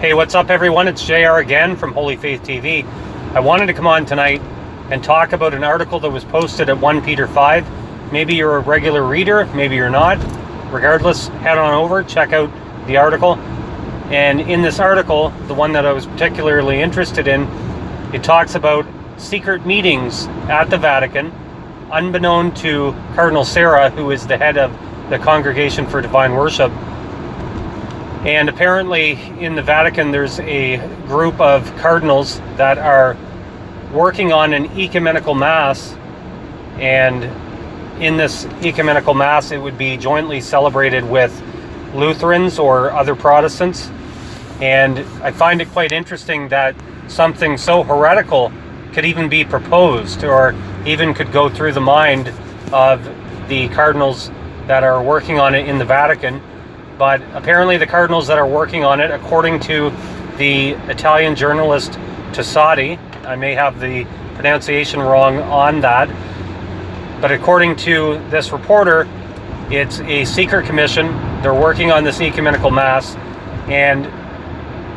Hey, what's up everyone? It's JR again from Holy Faith TV. I wanted to come on tonight and talk about an article that was posted at 1 Peter 5. Maybe you're a regular reader, maybe you're not. Regardless, head on over, check out the article. And in this article, the one that I was particularly interested in, it talks about secret meetings at the Vatican, unbeknown to Cardinal Sarah, who is the head of the Congregation for Divine Worship. And apparently in the Vatican there's a group of cardinals that are working on an Ecumenical Mass, and in this Ecumenical Mass it would be jointly celebrated with Lutherans or other Protestants. And I find it quite interesting that something so heretical could even be proposed, or even could go through the mind of the cardinals that are working on it in the Vatican. But apparently the cardinals that are working on it, according to the Italian journalist Tosatti, I may have the pronunciation wrong on that, but according to this reporter, it's a secret commission. They're working on this Ecumenical Mass, and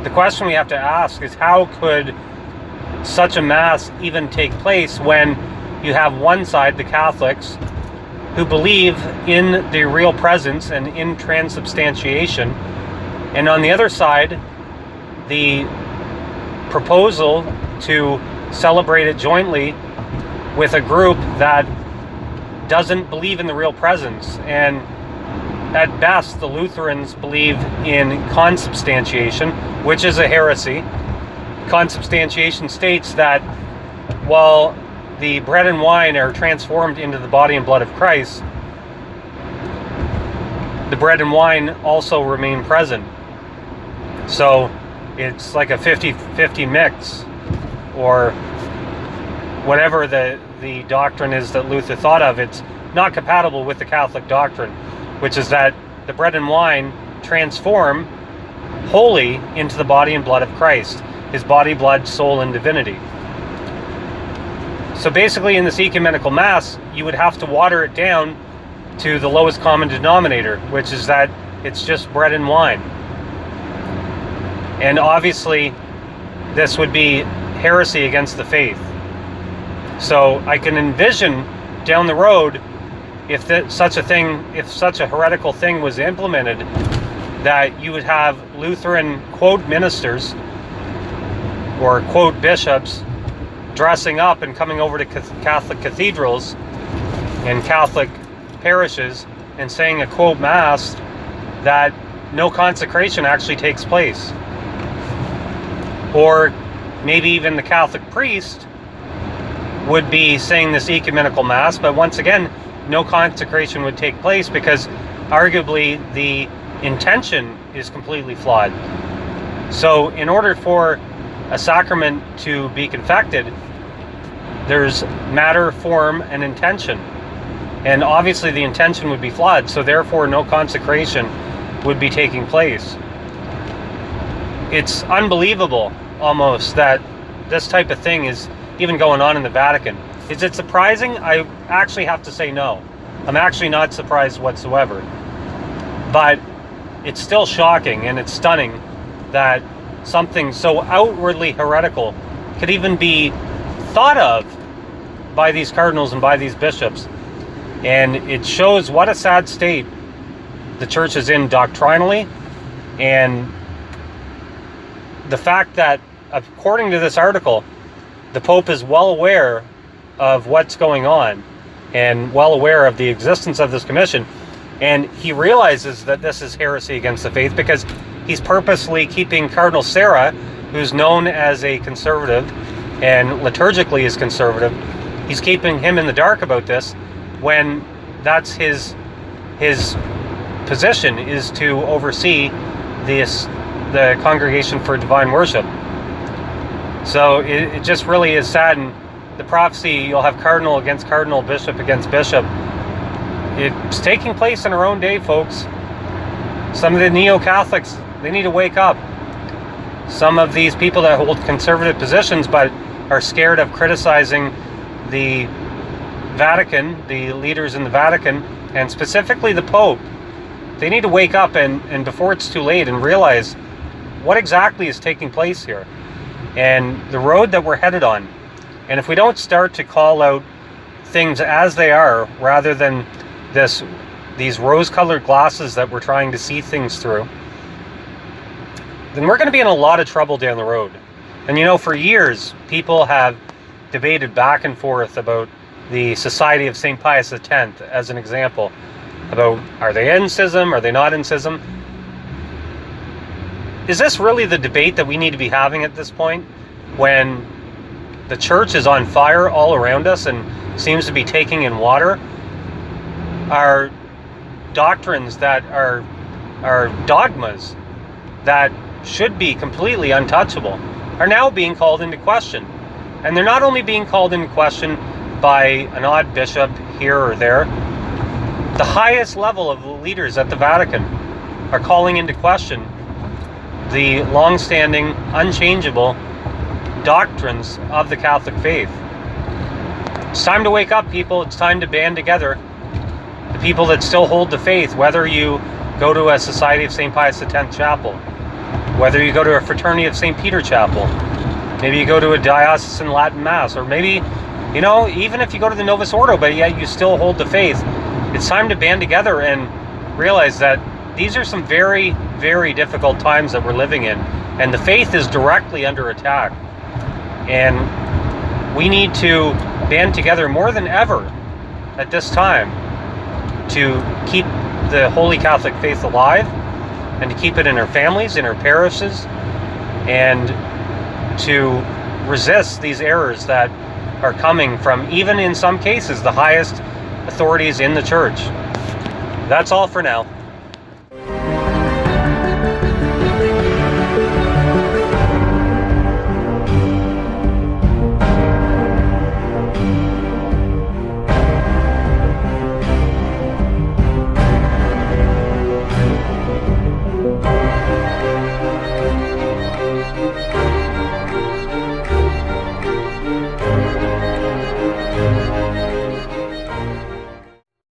the question we have to ask is, how could such a Mass even take place when you have one side, the Catholics, who believe in the real presence and in transubstantiation, and on the other side, the proposal to celebrate it jointly with a group that doesn't believe in the real presence. And at best, the Lutherans believe in consubstantiation, which is a heresy. Consubstantiation states that while the bread and wine are transformed into the body and blood of Christ, the bread and wine also remain present. So it's like a 50-50 mix, or whatever the doctrine is that Luther thought of. It's not compatible with the Catholic doctrine, which is that the bread and wine transform wholly into the body and blood of Christ, his body, blood, soul, and divinity. So basically in this Ecumenical Mass, you would have to water it down to the lowest common denominator, which is that it's just bread and wine. And obviously this would be heresy against the faith. So I can envision down the road, if such a heretical thing was implemented, that you would have Lutheran quote ministers or quote bishops dressing up and coming over to Catholic cathedrals and Catholic parishes and saying a quote Mass that no consecration actually takes place. Or maybe even the Catholic priest would be saying this Ecumenical Mass, but once again, no consecration would take place, because arguably the intention is completely flawed. So in order for a sacrament to be confected, there's matter, form, and intention. And obviously the intention would be flawed, so therefore no consecration would be taking place. It's unbelievable almost that this type of thing is even going on in the Vatican. Is it surprising? I actually have to say no. I'm actually not surprised whatsoever. But it's still shocking and it's stunning that something so outwardly heretical could even be thought of by these cardinals and by these bishops. And it shows what a sad state the church is in doctrinally, and the fact that, according to this article, the Pope is well aware of what's going on and well aware of the existence of this commission, and he realizes that this is heresy against the faith, because he's purposely keeping Cardinal Sarah, who's known as a conservative and liturgically is conservative, he's keeping him in the dark about this, when that's his position, is to oversee the Congregation for Divine Worship. So it just really is sad. And the prophecy, you'll have cardinal against cardinal, bishop against bishop, it's taking place in our own day, folks. Some of the neo-Catholics, they need to wake up. Some of these people that hold conservative positions but are scared of criticizing the Vatican, the leaders in the Vatican, and specifically the Pope, they need to wake up and before it's too late, and realize what exactly is taking place here and the road that we're headed on. And if we don't start to call out things as they are, rather than these rose-colored glasses that we're trying to see things through, then we're going to be in a lot of trouble down the road. And you know, for years, people have debated back and forth about the Society of St. Pius X, as an example, about are they in schism, are they not in schism? Is this really the debate that we need to be having at this point, when the church is on fire all around us and seems to be taking in water? Our doctrines that are dogmas that should be completely untouchable are now being called into question. And they're not only being called into question by an odd bishop here or there. The highest level of the leaders at the Vatican are calling into question the long-standing, unchangeable doctrines of the Catholic faith. It's time to wake up, people. It's time to band together. The people that still hold the faith, whether you go to a Society of St. Pius X chapel, whether you go to a Fraternity of St. Peter chapel, maybe you go to a diocesan Latin Mass, or maybe, you know, even if you go to the Novus Ordo, but yet you still hold the faith, it's time to band together and realize that these are some very, very difficult times that we're living in, and the faith is directly under attack. And we need to band together more than ever at this time to keep the Holy Catholic faith alive, and to keep it in our families, in our parishes, and to resist these errors that are coming from, even in some cases, the highest authorities in the church. That's all for now.